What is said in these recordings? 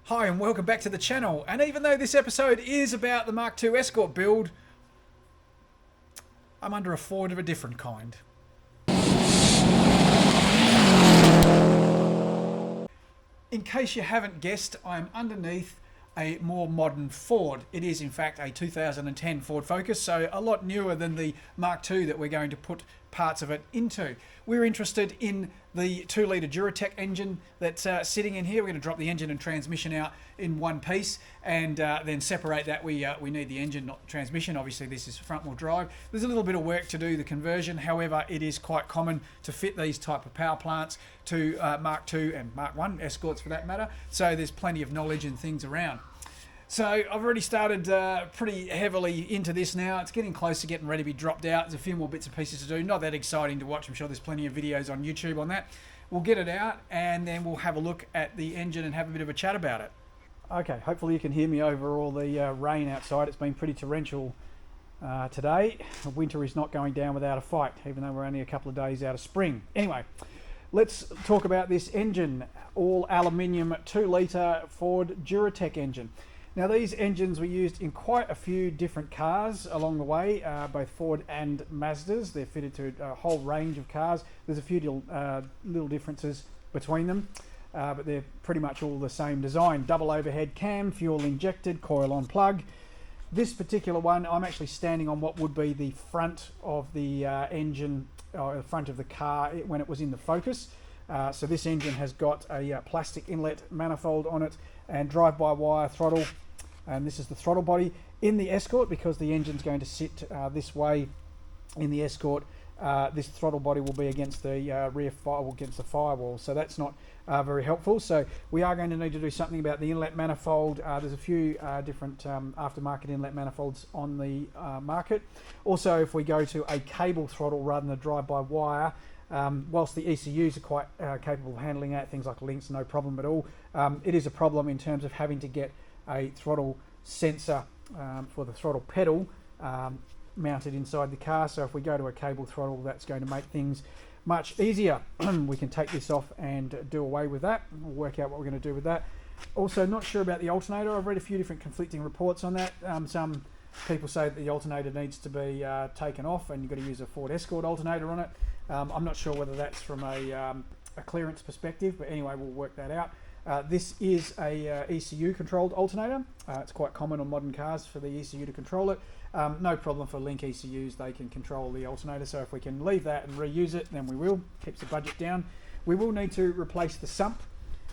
Hi and welcome back to the channel, and even though this episode is about the Mark II Escort build, I'm under a Ford of a different kind. In case you haven't guessed, I'm underneath a more modern Ford. It is in fact a 2010 Ford Focus, so a lot newer than the Mark II that we're going to put parts of it into. We're interested in the 2-litre Duratech engine that's sitting in here. We're going to drop the engine and transmission out in one piece and then separate that. We need the engine, not the transmission. Obviously this is front wheel drive. There's a little bit of work to do the conversion. However, it is quite common to fit these type of power plants to Mark II and Mark I Escorts for that matter. So there's plenty of knowledge and things around. So I've already started pretty heavily into this now. It's getting close to getting ready to be dropped out. There's a few more bits and pieces to do. Not that exciting to watch. I'm sure there's plenty of videos on YouTube on that. We'll get it out and then we'll have a look at the engine and have a bit of a chat about it. Okay, hopefully you can hear me over all the rain outside. It's been pretty torrential today. Winter is not going down without a fight, even though we're only a couple of days out of spring. Anyway, let's talk about this engine. All aluminium 2-litre Ford Duratech engine. Now these engines were used in quite a few different cars along the way, both Ford and Mazdas. They're fitted to a whole range of cars. There's a few little differences between them, but they're pretty much all the same design. Double overhead cam, fuel injected, coil on plug. This particular one, I'm actually standing on what would be the front of the engine, or the front of the car when it was in the Focus. So this engine has got a plastic inlet manifold on it and drive-by-wire throttle. And this is the throttle body. In the Escort, because the engine's going to sit this way in the Escort, this throttle body will be against the rear firewall, against the firewall, so that's not very helpful. So we are going to need to do something about the inlet manifold. There's a few different aftermarket inlet manifolds on the market. Also, if we go to a cable throttle rather than a drive-by-wire, whilst the ECUs are quite capable of handling that, things like links, no problem at all, it is a problem in terms of having to get a throttle sensor for the throttle pedal mounted inside the car. So if we go to a cable throttle, that's going to make things much easier. We can take this off and do away with that. We'll work out what we're going to do with that. Also, not sure about the alternator. I've read a few different conflicting reports on that. Some people say that the alternator needs to be taken off and you've got to use a Ford Escort alternator on it. I'm not sure whether that's from a clearance perspective, but anyway, we'll work that out. This is a ECU controlled alternator. It's quite common on modern cars for the ECU to control it. No problem for Link ECUs, they can control the alternator, so if we can leave that and reuse it, then we will. Keeps the budget down. We will need to replace the sump.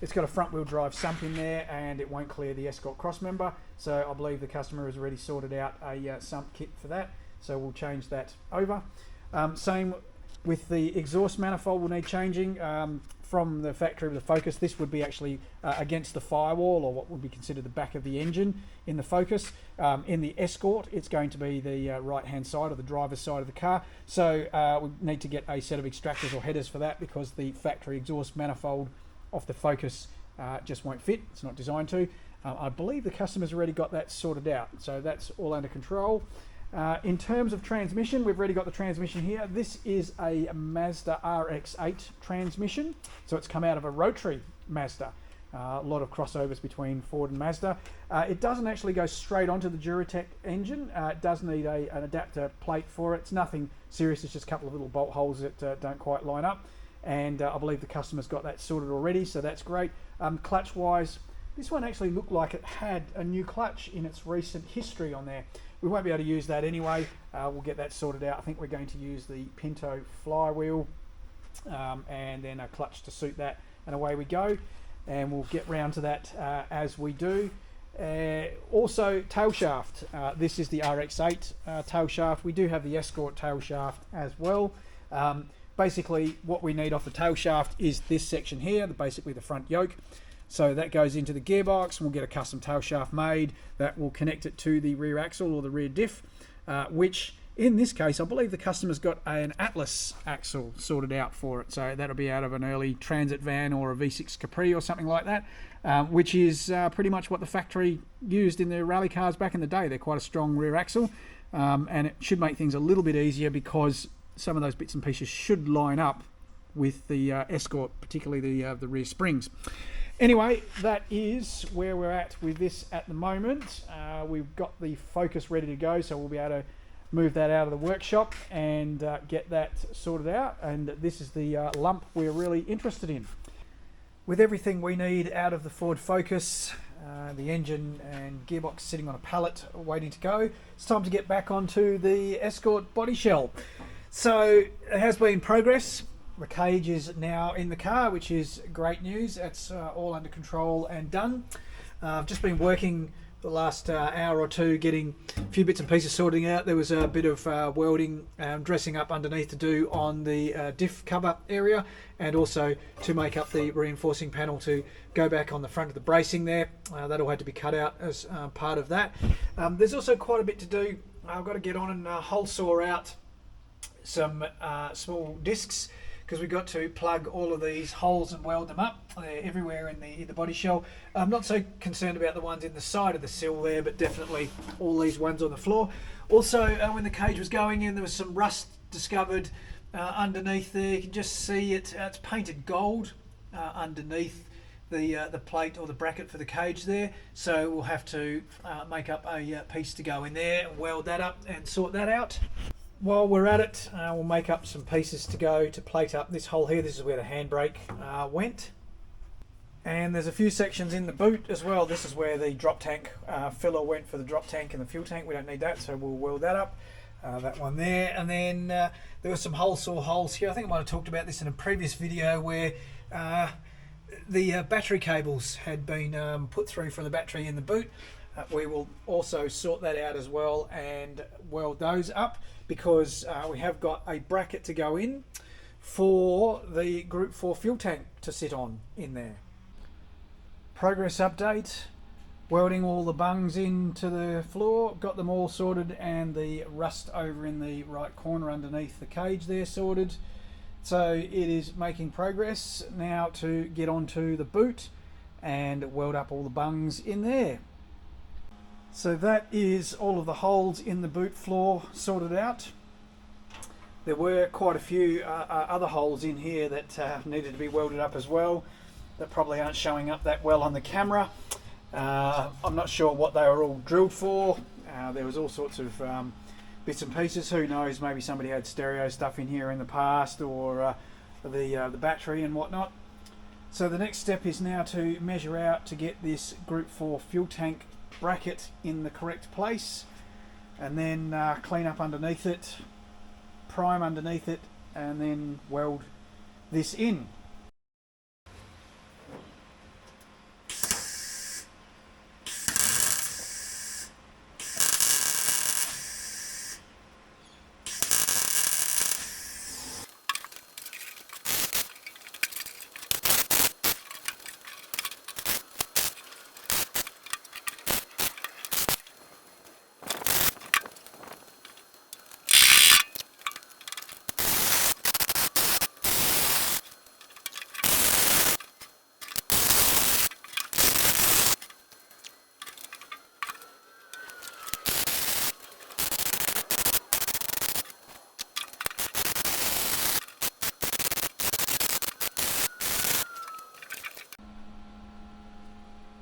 It's got a front wheel drive sump in there and it won't clear the Escort crossmember, so I believe the customer has already sorted out a sump kit for that, so we'll change that over. Same with the exhaust manifold, will need changing. From the factory of the Focus, this would be actually against the firewall, or what would be considered the back of the engine in the Focus. In the Escort, it's going to be the right hand side or the driver's side of the car, so we need to get a set of extractors or headers for that, because the factory exhaust manifold off the Focus just won't fit. It's not designed to. I believe the customer's already got that sorted out, so that's all under control. In terms of transmission, we've already got the transmission here. This is a Mazda RX-8 transmission, so it's come out of a rotary Mazda. A lot of crossovers between Ford and Mazda. It doesn't actually go straight onto the Duratech engine. It does need an adapter plate for it. It's nothing serious, it's just a couple of little bolt holes that don't quite line up, and I believe the customer's got that sorted already, so that's great. Clutch wise, this one actually looked like it had a new clutch in its recent history on there. We won't be able to use that anyway. We'll get that sorted out. I think we're going to use the Pinto flywheel and then a clutch to suit that, and away we go. And we'll get round to that as we do. Also, tail shaft. This is the RX-8 tail shaft. We do have the Escort tail shaft as well. Basically, what we need off the tail shaft is this section here, basically the front yoke. So that goes into the gearbox, and we'll get a custom tail shaft made that will connect it to the rear axle or the rear diff, which in this case, I believe the customer's got an Atlas axle sorted out for it. So that'll be out of an early Transit van or a V6 Capri or something like that, which is pretty much what the factory used in their rally cars back in the day. They're quite a strong rear axle, and it should make things a little bit easier because some of those bits and pieces should line up with the Escort, particularly the rear springs. Anyway, that is where we're at with this at the moment. We've got the Focus ready to go, so we'll be able to move that out of the workshop and get that sorted out. And this is the lump we're really interested in. With everything we need out of the Ford Focus, the engine and gearbox sitting on a pallet waiting to go, it's time to get back onto the Escort body shell. So it has been progress. The cage is now in the car, which is great news. That's all under control and done. I've just been working the last hour or two getting a few bits and pieces sorting out. There was a bit of welding, dressing up underneath to do on the diff cover area, and also to make up the reinforcing panel to go back on the front of the bracing there. That all had to be cut out as part of that. There's also quite a bit to do. I've got to get on and hole saw out some small discs, because we've got to plug all of these holes and weld them up. They're everywhere in the body shell. I'm not so concerned about the ones in the side of the sill there, but definitely all these ones on the floor. Also, when the cage was going in, there was some rust discovered underneath there. You can just see it. It's painted gold underneath the plate or the bracket for the cage there. So we'll have to make up a piece to go in there, weld that up and sort that out. While we're at it, we'll make up some pieces to go to plate up this hole here. This is where the handbrake went. And there's a few sections in the boot as well. This is where the drop tank filler went for the drop tank and the fuel tank. We don't need that, so we'll weld that up. That one there. And then there were some hole saw holes here. I think I might have talked about this in a previous video where the battery cables had been put through for the battery in the boot. We will also sort that out as well and weld those up, because we have got a bracket to go in for the Group 4 fuel tank to sit on in there. Progress update, welding all the bungs into the floor, got them all sorted, and the rust over in the right corner underneath the cage there sorted. So it is making progress now to get onto the boot and weld up all the bungs in there. So that is all of the holes in the boot floor sorted out. There were quite a few other holes in here that needed to be welded up as well, that probably aren't showing up that well on the camera. I'm not sure what they were all drilled for. There was all sorts of bits and pieces. Who knows, maybe somebody had stereo stuff in here in the past, or the battery and whatnot. So the next step is now to measure out to get this Group 4 fuel tank bracket in the correct place, and then clean up underneath it, prime underneath it, and then weld this in.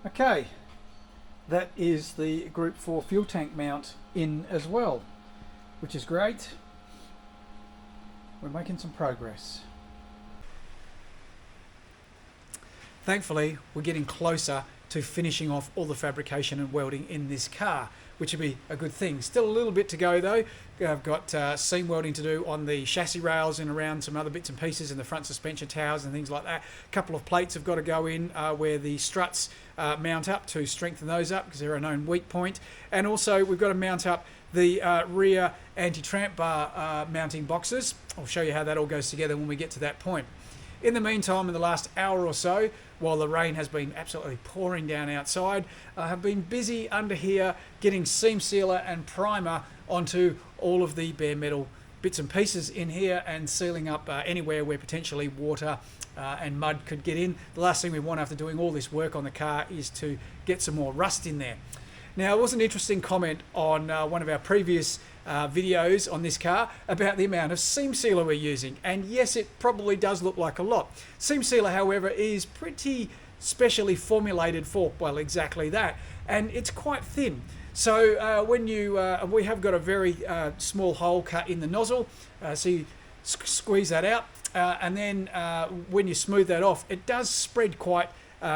Okay, that is the Group 4 fuel tank mount in as well, which is great. We're making some progress. Thankfully, we're getting closer to finishing off all the fabrication and welding in this car, which would be a good thing. Still a little bit to go though. I've got seam welding to do on the chassis rails and around some other bits and pieces in the front suspension towers and things like that. A couple of plates have got to go in where the struts mount up, to strengthen those up because they're a known weak point. And also we've got to mount up the rear anti-tramp bar mounting boxes. I'll show you how that all goes together when we get to that point. In the meantime, in the last hour or so, while the rain has been absolutely pouring down outside, I have been busy under here getting seam sealer and primer onto all of the bare metal bits and pieces in here and sealing up anywhere where potentially water and mud could get in. The last thing we want after doing all this work on the car is to get some more rust in there. Now, there was an interesting comment on one of our previous videos on this car about the amount of seam sealer we're using, and yes, it probably does look like a lot. Seam sealer, however, is pretty specially formulated for, well, exactly that. And it's quite thin. So when you, we have got a very small hole cut in the nozzle, so you squeeze that out, and then when you smooth that off, it does spread quite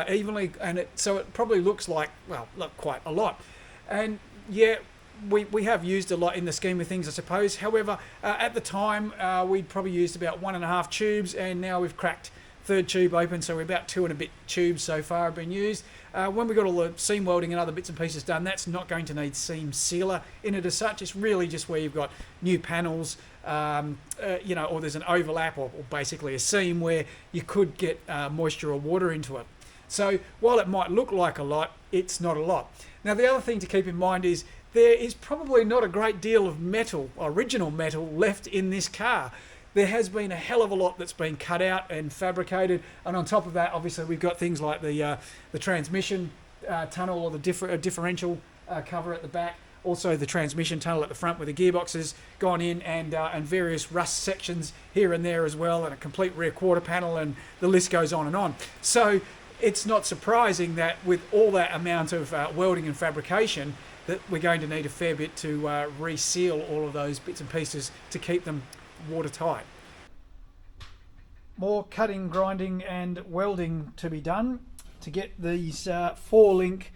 evenly, and so it probably looks like, well, look, quite a lot. And yeah, we have used a lot in the scheme of things, I suppose. However, at the time, we'd probably used about 1.5 tubes, and now we've cracked third tube open, so we're about 2 and a bit tubes so far have been used. When we've got all the seam welding and other bits and pieces done, that's not going to need seam sealer in it as such. It's really just where you've got new panels, you know, or there's an overlap or basically a seam where you could get moisture or water into it. So while it might look like a lot, it's not a lot. Now, the other thing to keep in mind is there is probably not a great deal of metal, original metal, left in this car. There has been a hell of a lot that's been cut out and fabricated, and on top of that, obviously, we've got things like the transmission tunnel or the differential cover at the back, also the transmission tunnel at the front where the gearbox has gone in, and various rust sections here and there as well, and a complete rear quarter panel, and the list goes on and on. So it's not surprising that with all that amount of welding and fabrication that we're going to need a fair bit to reseal all of those bits and pieces to keep them watertight. More cutting, grinding and welding to be done to get these 4-link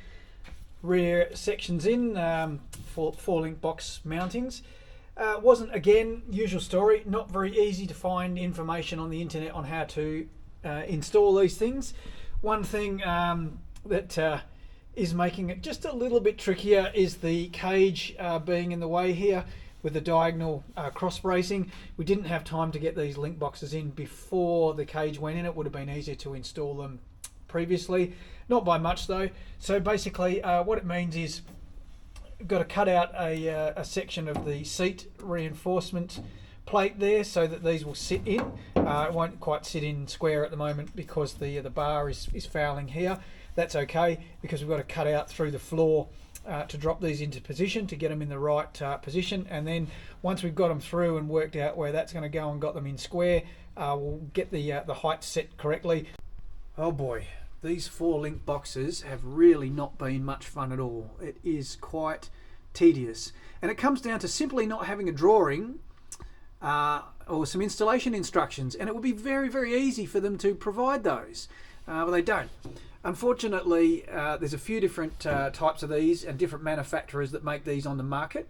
rear sections in, 4-link box mountings. Wasn't, again, usual story, not very easy to find information on the internet on how to install these things. One thing that is making it just a little bit trickier is the cage being in the way here with the diagonal cross bracing. We didn't have time to get these link boxes in before the cage went in. It would have been easier to install them previously, not by much though. So basically what it means is we've got to cut out a section of the seat reinforcement plate there so that these will sit in. It won't quite sit in square at the moment because the bar is fouling here. That's okay because we've got to cut out through the floor to drop these into position to get them in the right position, and then once we've got them through and worked out where that's going to go and got them in square, we'll get the height set correctly. Oh boy, these 4-link boxes have really not been much fun at all. It is quite tedious, and it comes down to simply not having a drawing or some installation instructions, and it would be very, very easy for them to provide those, but they don't. Unfortunately, there's a few different types of these and different manufacturers that make these on the market.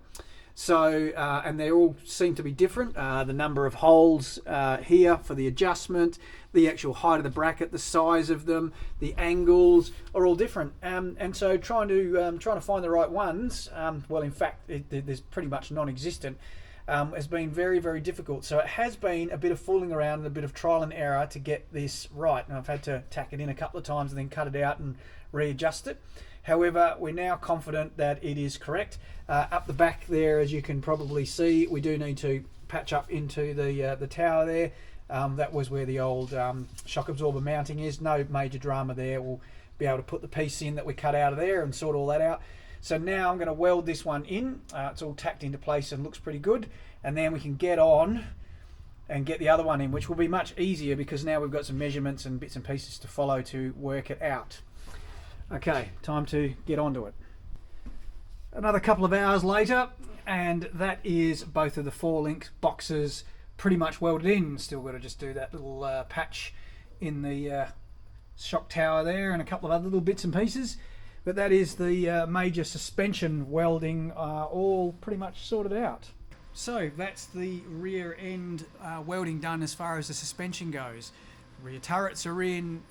So, and they all seem to be different. The number of holes here for the adjustment, the actual height of the bracket, the size of them, the angles are all different. And so trying to find the right ones, well, in fact, there's pretty much non-existent. Has been very, very difficult. So it has been a bit of fooling around and a bit of trial and error to get this right. And I've had to tack it in a couple of times and then cut it out and readjust it. However, we're now confident that it is correct. Up the back there, as you can probably see, we do need to patch up into the tower there. That was where the old shock absorber mounting is. No major drama there. We'll be able to put the piece in that we cut out of there and sort all that out. So now I'm going to weld this one in. It's all tacked into place and looks pretty good. And then we can get on and get the other one in, which will be much easier because now we've got some measurements and bits and pieces to follow to work it out. Okay, time to get onto it. Another couple of hours later, and that is both of the 4-link boxes pretty much welded in. Still got to just do that little patch in the shock tower there and a couple of other little bits and pieces. But that is the major suspension welding all pretty much sorted out. So that's the rear end welding done as far as the suspension goes. Rear turrets are in,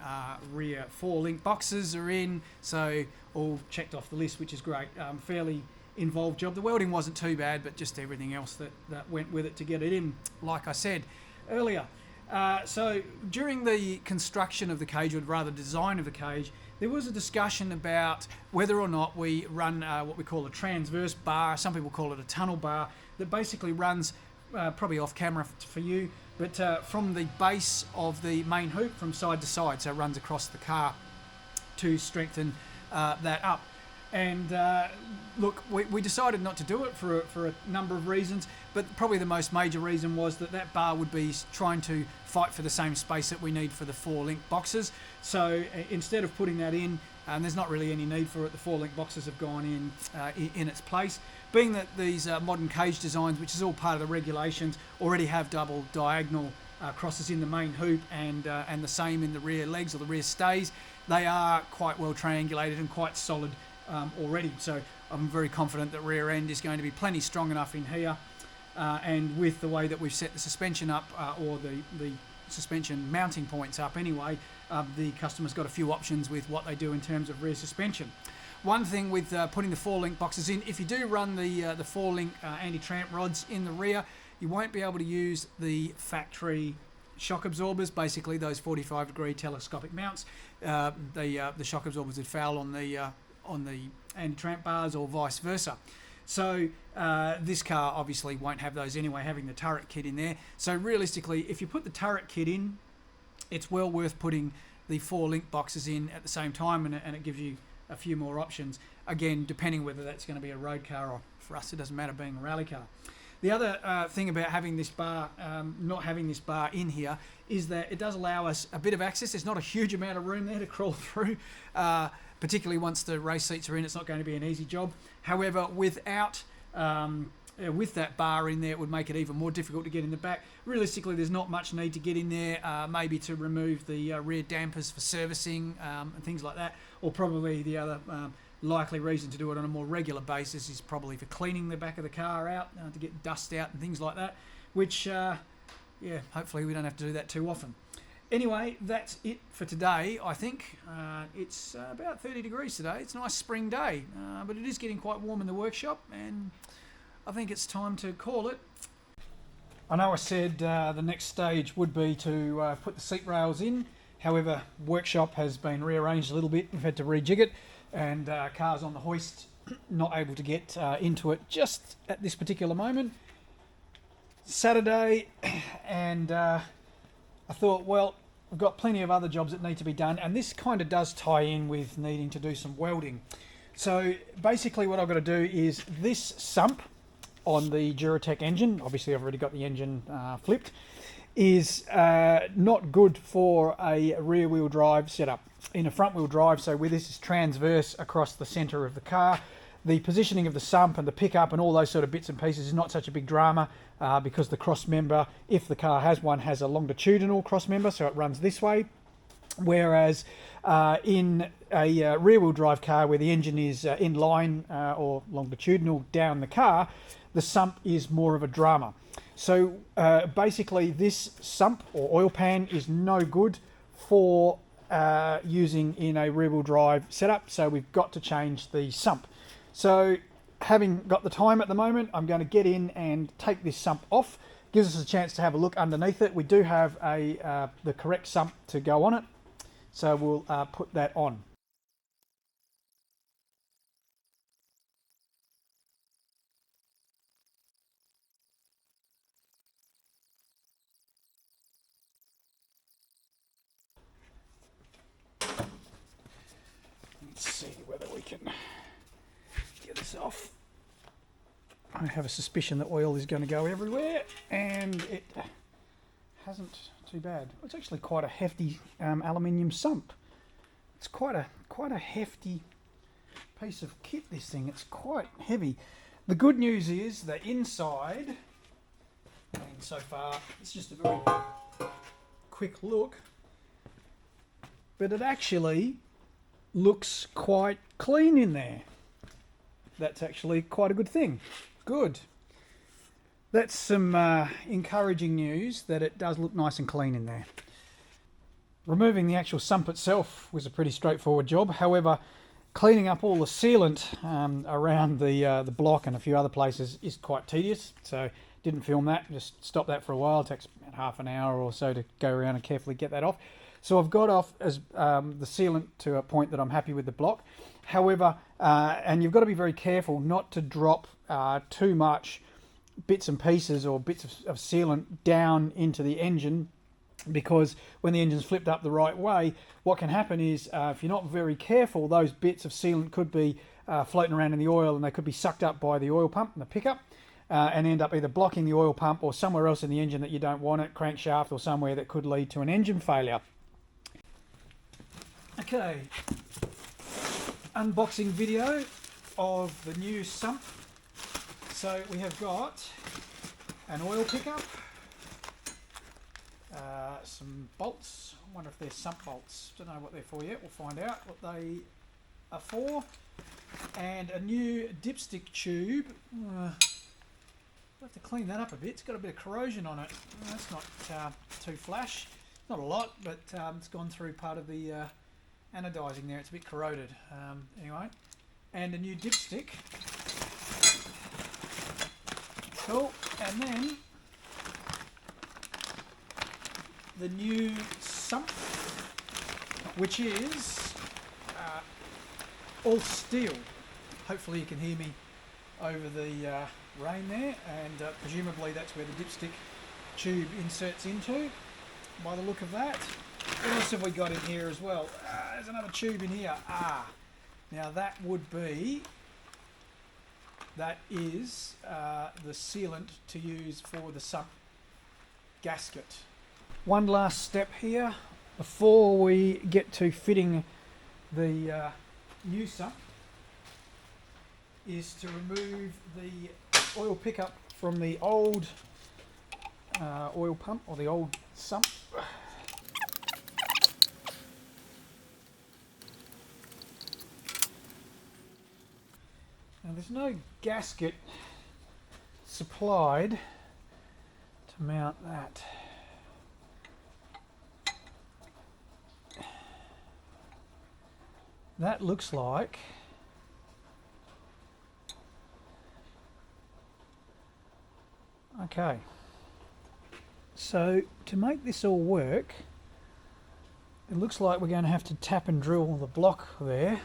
rear 4-link boxes are in, so all checked off the list, which is great. Fairly involved job. The welding wasn't too bad, but just everything else that went with it to get it in, like I said earlier. So during the construction of the cage, or rather design of the cage, there was a discussion about whether or not we run what we call a transverse bar. Some people call it a tunnel bar that basically runs, probably off camera for you, but from the base of the main hoop from side to side, so it runs across the car to strengthen that up. And look, we decided not to do it for a number of reasons, but probably the most major reason was that bar would be trying to fight for the same space that we need for the 4-link boxes. So instead of putting that in, and there's not really any need for it, the 4-link boxes have gone in its place. Being that these modern cage designs, which is all part of the regulations, already have double diagonal crosses in the main hoop and the same in the rear legs or the rear stays, they are quite well triangulated and quite solid already. So I'm very confident that rear end is going to be plenty strong enough in here, and with the way that we've set the suspension up, or the suspension mounting points up anyway, the customer's got a few options with what they do in terms of rear suspension. One thing with putting the 4-link boxes in, if you do run the 4-link anti-tramp rods in the rear, you won't be able to use the factory shock absorbers, basically those 45-degree telescopic mounts. The shock absorbers would foul on the anti-tramp bars or vice versa. So this car obviously won't have those anyway, having the turret kit in there. So realistically, if you put the turret kit in, it's well worth putting the 4-link boxes in at the same time, and it gives you a few more options. Again, depending whether that's going to be a road car, or for us it doesn't matter being a rally car. The other thing about having this bar, not having this bar in here, is that it does allow us a bit of access. There's not a huge amount of room there to crawl through, particularly once the race seats are in. It's not going to be an easy job. However, with that bar in there, it would make it even more difficult to get in the back. Realistically, there's not much need to get in there, maybe to remove the rear dampers for servicing and things like that, or probably the other likely reason to do it on a more regular basis is probably for cleaning the back of the car out, to get dust out and things like that, which, hopefully we don't have to do that too often. Anyway, that's it for today, I think. It's about 30 degrees today. It's a nice spring day, but it is getting quite warm in the workshop, and I think it's time to call it. I know I said the next stage would be to put the seat rails in. However, workshop has been rearranged a little bit. We've had to rejig it, and cars on the hoist not able to get into it just at this particular moment. Saturday, and I thought, well, I've got plenty of other jobs that need to be done, and this kind of does tie in with needing to do some welding. So basically what I've got to do is this sump on the Duratech engine, obviously I've already got the engine flipped, is not good for a rear wheel drive setup. In a front wheel drive, so where this is transverse across the centre of the car, the positioning of the sump and the pickup and all those sort of bits and pieces is not such a big drama, because the cross member, if the car has one, has a longitudinal cross member, so it runs this way. Whereas in a rear wheel drive car where the engine is in line or longitudinal down the car, the sump is more of a drama. So basically this sump or oil pan is no good for using in a rear wheel drive setup, so we've got to change the sump. So having got the time at the moment, I'm going to get in and take this sump off. Gives us a chance to have a look underneath it. We do have the correct sump to go on it, so we'll put that on. Let's see whether we can get this off. I have a suspicion that oil is going to go everywhere, and it hasn't too bad. It's actually quite a hefty aluminium sump. It's quite a hefty piece of kit, this thing. It's quite heavy. The good news is that inside, and so far it's just a very quick look, but it actually looks quite clean in there. That's actually quite a good thing. Good. That's some encouraging news that it does look nice and clean in there. Removing the actual sump itself was a pretty straightforward job. However, cleaning up all the sealant around the block and a few other places is quite tedious. So didn't film that, just stopped that for a while. It takes about half an hour or so to go around and carefully get that off. So I've got off as the sealant to a point that I'm happy with the block. However, and you've got to be very careful not to drop too much bits and pieces or bits of sealant down into the engine because when the engine's flipped up the right way, what can happen is if you're not very careful, those bits of sealant could be floating around in the oil, and they could be sucked up by the oil pump and the pickup, and end up either blocking the oil pump or somewhere else in the engine that you don't want it, crankshaft or somewhere, that could lead to an engine failure. Okay, unboxing video of the new sump. So we have got an oil pickup, some bolts. I wonder if they're sump bolts. Don't know what they're for yet. We'll find out what they are for. And a new dipstick tube. I'll have to clean that up a bit. It's got a bit of corrosion on it. That's not too flash. Not a lot, but it's gone through part of the anodizing there. It's a bit corroded. Anyway, and a new dipstick. Cool. And then the new sump, which is all steel. Hopefully you can hear me over the rain there, and presumably that's where the dipstick tube inserts into, by the look of that. What else have we got in here as well? There's another tube in here. Now that is the sealant to use for the sump gasket. One last step here before we get to fitting the new sump is to remove the oil pickup from the old oil pump, or the old sump. Now there's no gasket supplied to mount that. That looks like okay. So to make this all work, it looks like we're going to have to tap and drill the block there.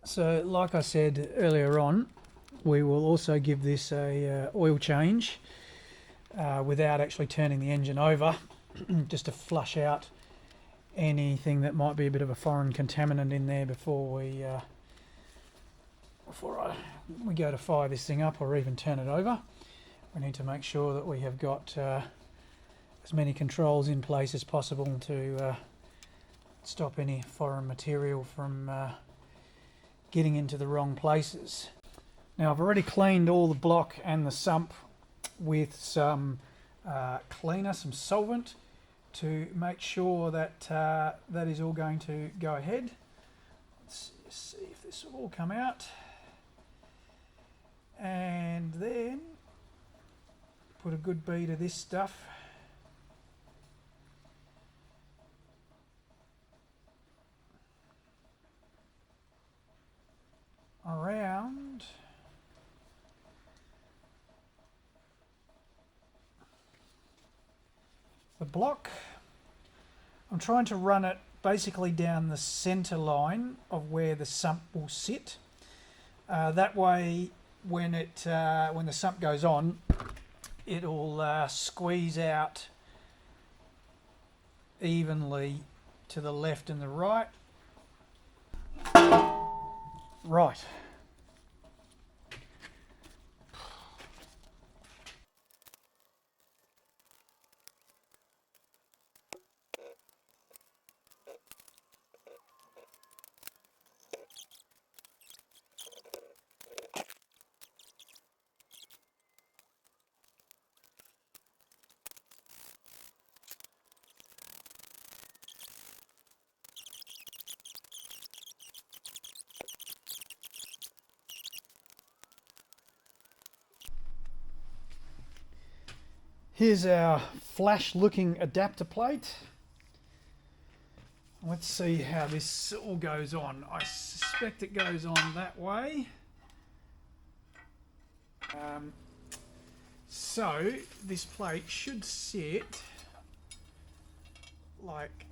So like I said earlier on, we will also give this a oil change without actually turning the engine over, just to flush out anything that might be a bit of a foreign contaminant in there before we go to fire this thing up or even turn it over. We need to make sure that we have got as many controls in place as possible to stop any foreign material from getting into the wrong places. Now I've already cleaned all the block and the sump with some cleaner, some solvent, to make sure that that is all going to go ahead. Let's see if this will all come out. And then put a good bead of this stuff around the block. I'm trying to run it basically down the center line of where the sump will sit. That way, when the sump goes on, it'll squeeze out evenly to the left and the right. Right. Here's our flash looking adapter plate. Let's see how this all goes on. I suspect it goes on that way. So this plate should sit like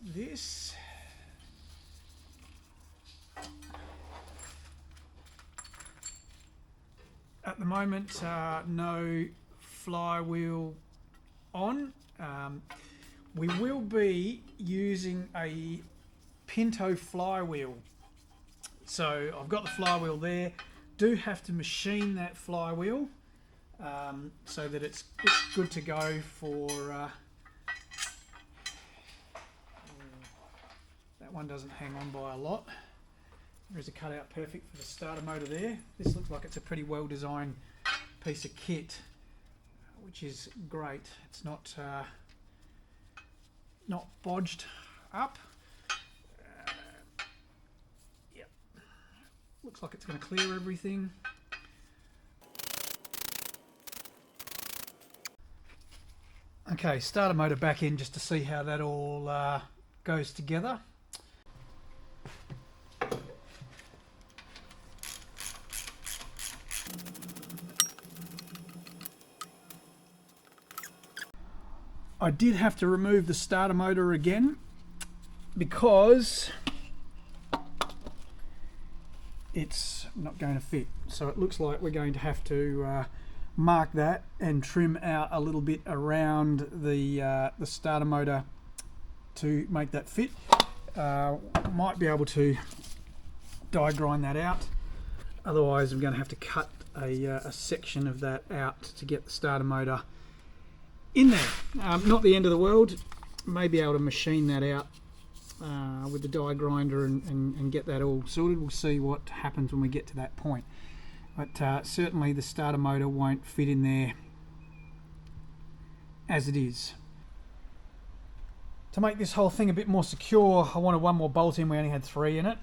this. At the moment, no flywheel on. We will be using a Pinto flywheel. So I've got the flywheel there. Do have to machine that flywheel so that it's good to go for... that one doesn't hang on by a lot. There's a cutout perfect for the starter motor there. This looks like it's a pretty well designed piece of kit, which is great. It's not bodged up. Yep. Looks like it's going to clear everything. Okay, starter motor back in just to see how that all goes together. I did have to remove the starter motor again because it's not going to fit. So it looks like we're going to have to mark that and trim out a little bit around the starter motor to make that fit. Might be able to die grind that out. Otherwise I'm going to have to cut a section of that out to get the starter motor in there. Not the end of the world. May be able to machine that out with the die grinder and get that all sorted. We'll see what happens when we get to that point. But certainly the starter motor won't fit in there as it is. To make this whole thing a bit more secure, I wanted one more bolt in. We only had 3 in it.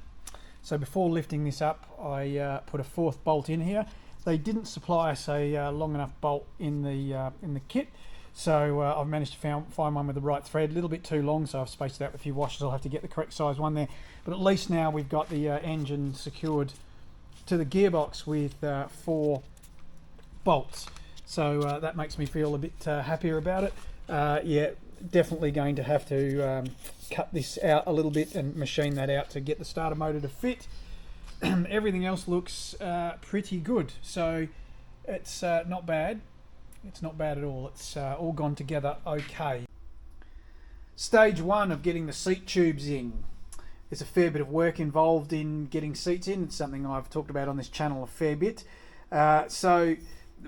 So before lifting this up, I put a 4th bolt in here. They didn't supply us a long enough bolt in the kit. So I've managed to find one with the right thread, a little bit too long, so I've spaced it out with a few washers. I'll have to get the correct size one there. But at least now we've got the engine secured to the gearbox with 4 bolts. So that makes me feel a bit happier about it. Yeah, definitely going to have to cut this out a little bit and machine that out to get the starter motor to fit. Everything else looks pretty good. So it's not bad. It's not bad at all. It's all gone together okay. Stage 1 of getting the seat tubes in. There's a fair bit of work involved in getting seats in. It's something I've talked about on this channel a fair bit. So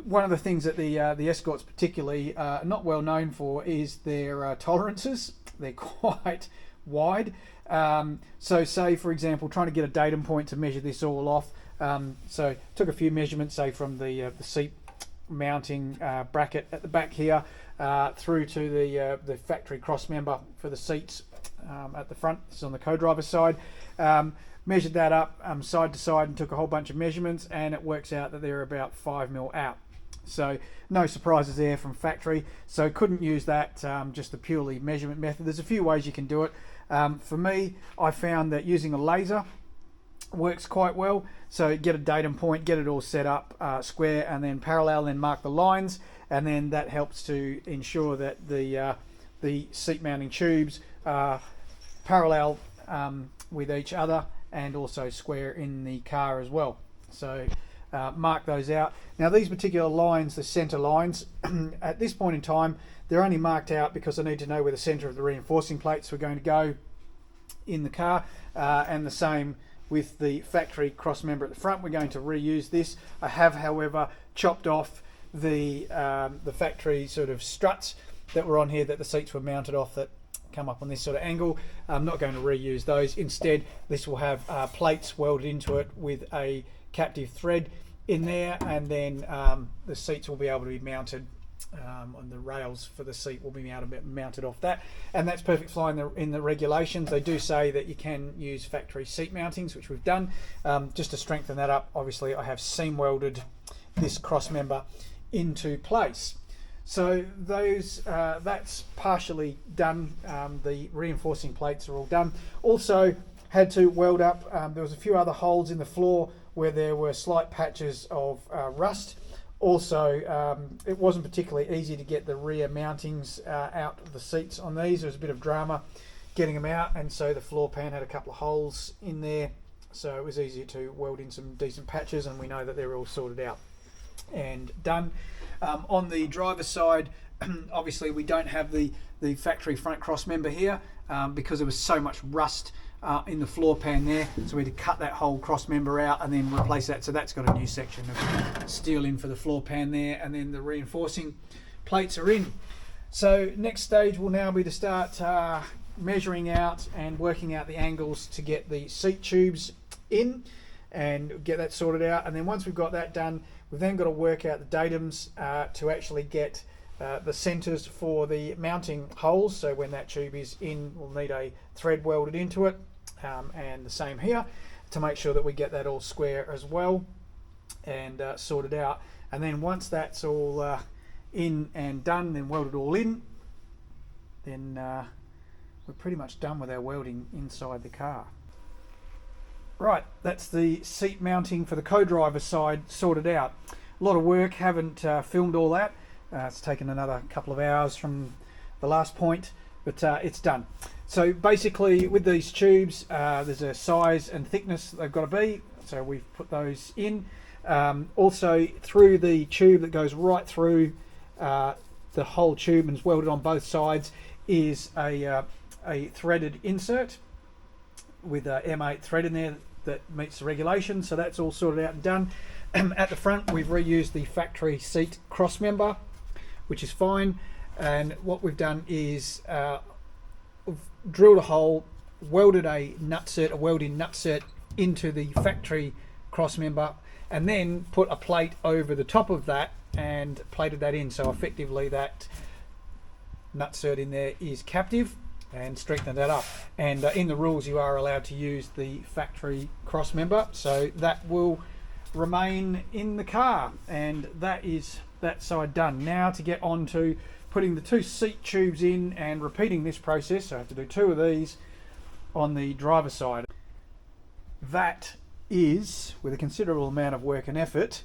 one of the things that the Escorts particularly are not well known for is their tolerances. They're quite wide. So say, for example, trying to get a datum point to measure this all off. So took a few measurements, say from the seat mounting bracket at the back here through to the factory cross member for the seats at the front. This is on the co-driver side. Measured that up side to side and took a whole bunch of measurements, and it works out that they're about 5 mil out. So no surprises there from factory. So couldn't use that, just the purely measurement method. There's a few ways you can do it. For me, I found that using a laser works quite well. So get a datum point, get it all set up square and then parallel, then mark the lines, and then that helps to ensure that the seat mounting tubes are parallel with each other and also square in the car as well. So mark those out. Now these particular lines, the center lines, at this point in time they're only marked out because I need to know where the center of the reinforcing plates were going to go in the car, and the same with the factory cross member at the front. We're going to reuse this. I have, however, chopped off the factory sort of struts that were on here that the seats were mounted off that come up on this sort of angle. I'm not going to reuse those. Instead, this will have plates welded into it with a captive thread in there, and then the seats will be able to be mounted on the rails for the seat will be mounted off that, and that's perfect fly in the regulations. They do say that you can use factory seat mountings, which we've done. Just to strengthen that up, obviously I have seam welded this cross member into place. So those that's partially done. The reinforcing plates are all done. Also had to weld up. There was a few other holes in the floor where there were slight patches of rust. Also, it wasn't particularly easy to get the rear mountings out of the seats on these. There was a bit of drama getting them out, and so the floor pan had a couple of holes in there. So it was easier to weld in some decent patches, and we know that they're all sorted out and done. On the driver's side, obviously we don't have the factory front cross member here because there was so much rust in the floor pan there, so we had to cut that whole cross member out and then replace that. So that's got a new section of steel in for the floor pan there, and then the reinforcing plates are in. So next stage will now be to start measuring out and working out the angles to get the seat tubes in and get that sorted out. And then once we've got that done, we've then got to work out the datums to actually get the centres for the mounting holes. So when that tube is in, we'll need a thread welded into it, and the same here to make sure that we get that all square as well and sorted out. And then once that's all in and done, then welded all in, then we're pretty much done with our welding inside the car. Right, that's the seat mounting for the co-driver side sorted out. A lot of work, haven't filmed all that. It's taken another couple of hours from the last point, but it's done. So basically with these tubes, there's a size and thickness they've got to be, so we've put those in. Also through the tube that goes right through the whole tube and is welded on both sides is a threaded insert with a M8 thread in there that meets the regulations. So that's all sorted out and done. At the front we've reused the factory seat cross member, which is fine, and what we've done is we've drilled a hole, welded a nut-sert, a weld-in nut-sert into the factory cross member, and then put a plate over the top of that and plated that in. So effectively that nut-sert in there is captive, and strengthen that up. And in the rules you are allowed to use the factory cross member, so that will remain in the car, and that is that side done. Now to get on to putting the two seat tubes in and repeating this process. So I have to do two of these on the driver's side. That is, with a considerable amount of work and effort,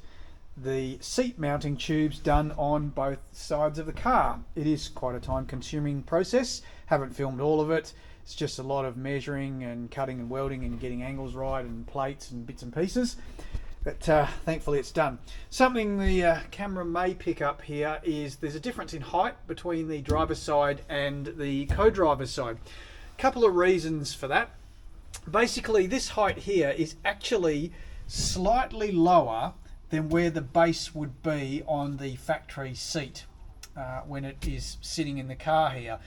the seat mounting tubes done on both sides of the car. It is quite a time consuming process. Haven't filmed all of it. It's just a lot of measuring and cutting and welding and getting angles right and plates and bits and pieces. But thankfully it's done. Something the camera may pick up here is there's a difference in height between the driver's side and the co-driver's side. Couple of reasons for that. Basically this height here is actually slightly lower than where the base would be on the factory seat when it is sitting in the car here.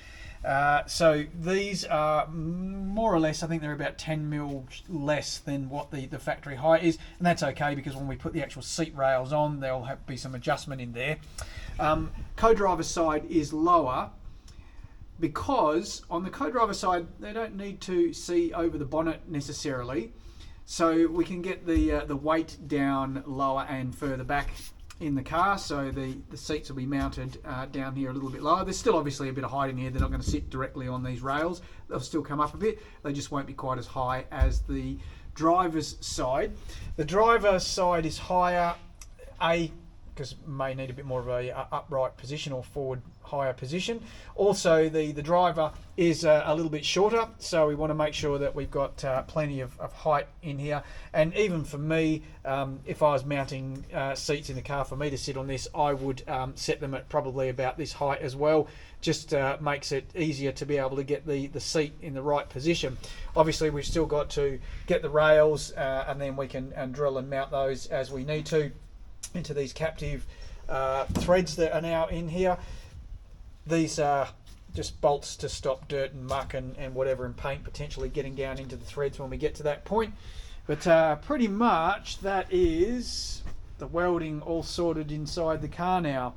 So these are more or less, I think they're about 10 mil less than what the factory height is, and that's okay because when we put the actual seat rails on, there'll have to be some adjustment in there. Co-driver's side is lower because on the co-driver side they don't need to see over the bonnet necessarily, so we can get the weight down lower and further back in the car, so the seats will be mounted down here a little bit lower. There's still obviously a bit of height in here. They're not going to sit directly on these rails. They'll still come up a bit. They just won't be quite as high as the driver's side. The driver's side is higher, because it may need a bit more of a upright position or forward higher position. Also the driver is a little bit shorter, so we want to make sure that we've got plenty of height in here. And even for me, if I was mounting seats in the car for me to sit on this, I would set them at probably about this height as well. Just makes it easier to be able to get the seat in the right position. Obviously we've still got to get the rails and then we can drill and mount those as we need to into these captive threads that are now in here. These are just bolts to stop dirt and muck and whatever and paint potentially getting down into the threads when we get to that point. But pretty much that is the welding all sorted inside the car now.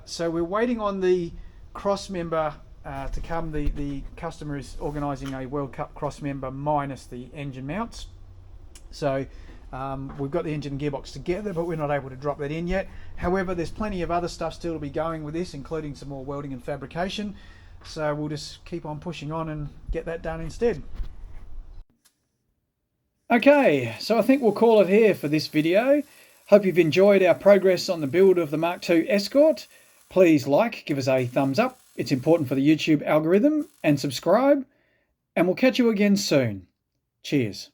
So we're waiting on the cross member to come. The customer is organising a weld cut cross member minus the engine mounts. So We've got the engine and gearbox together, but we're not able to drop that in yet. However, there's plenty of other stuff still to be going with this, including some more welding and fabrication. So we'll just keep on pushing on and get that done instead. Okay, so I think we'll call it here for this video. Hope you've enjoyed our progress on the build of the Mark II Escort. Please give us a thumbs up. It's important for the YouTube algorithm, and subscribe. And we'll catch you again soon. Cheers.